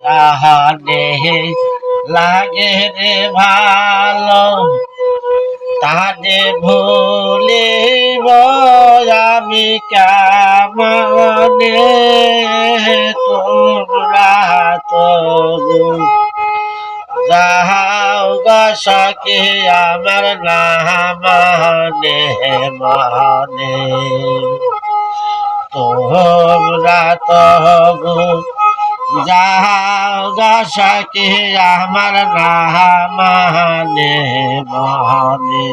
তাহারে লাগে রে ভালো তাহারে ভুলিব আমি কেমনে তোমরা তবু যাও গো সখী আমার না মানে মনে তোমরা তবু যাও গো সখী আমার না মানে মনে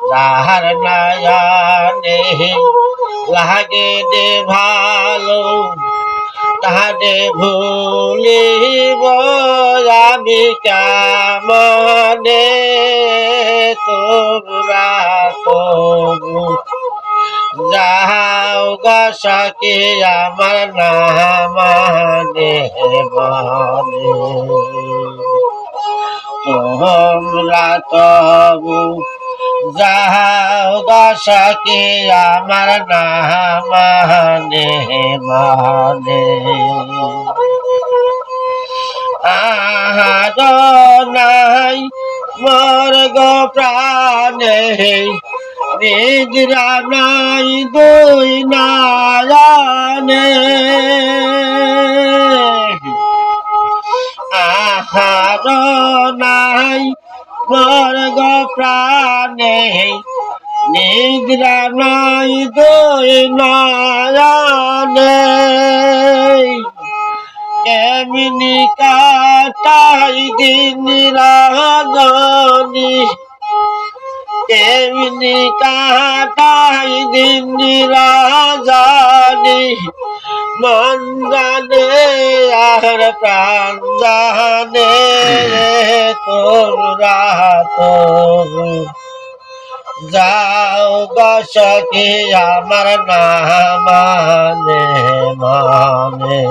যাহার নয়নে লাগে রে ভালো তাহারে ভুলিব আমি কেমনে তোমরা তবু যাও গো সখী আমার না মানে মনে তোমরা তবু যাও গো সখী আমার না মানে মনে আহার নাই মোর গো প্রাণে নিদ্রা নাই দুই নয়নে আহার নাই মোর গো প্রাণে নিদ্রা নাই দুই নয়নে কেমনি কাটাই দিন রাজনী কেমনি কাটাই দিন রাজনী মন জানে আর প্রাণ জানে তোমরা তবু যাও গো সখী আমার না মানে মনে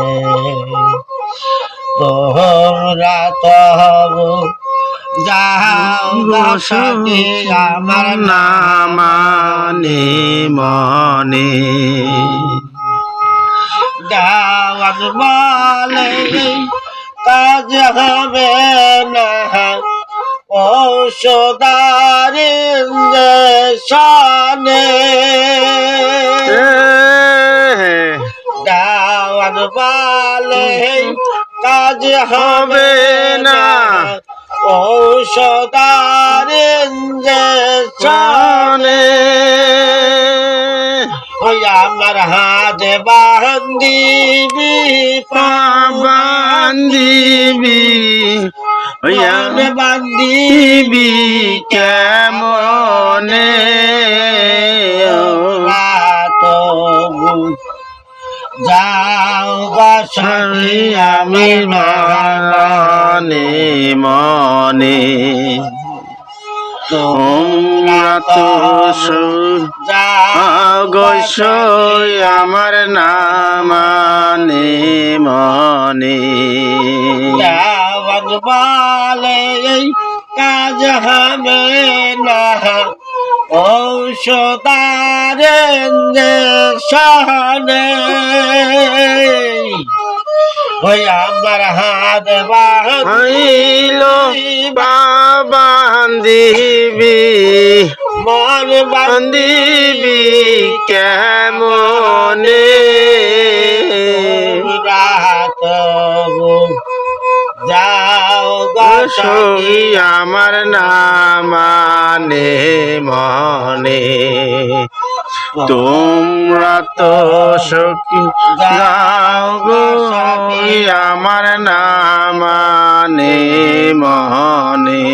তোমরা তবু যাও গো সখী আমার না মানে মনে গাওয়ান বলে কাজ হবে না ঔষধার ইঞ্জেকশনে গাওয়ান বলে কাজ হবে না ঔষধার ইঞ্জেকশনে ওই আমার হাত বান্দিবি বান্দিবি বান্দিবি কেমনে তবু যাও গো সখী আমি মনে মনে তোমরা তো গস আমার না মানে মনে বলে কাজ হবে না ঔষধার ইঞ্জেকশনে ওই আমার হাত হইল বান্দিবি মন বান্দিবি কেমনে তবু যাও গো সখী আমার না মানে মনে তোমরা তো সখী যাও গো আমার না মানে মনে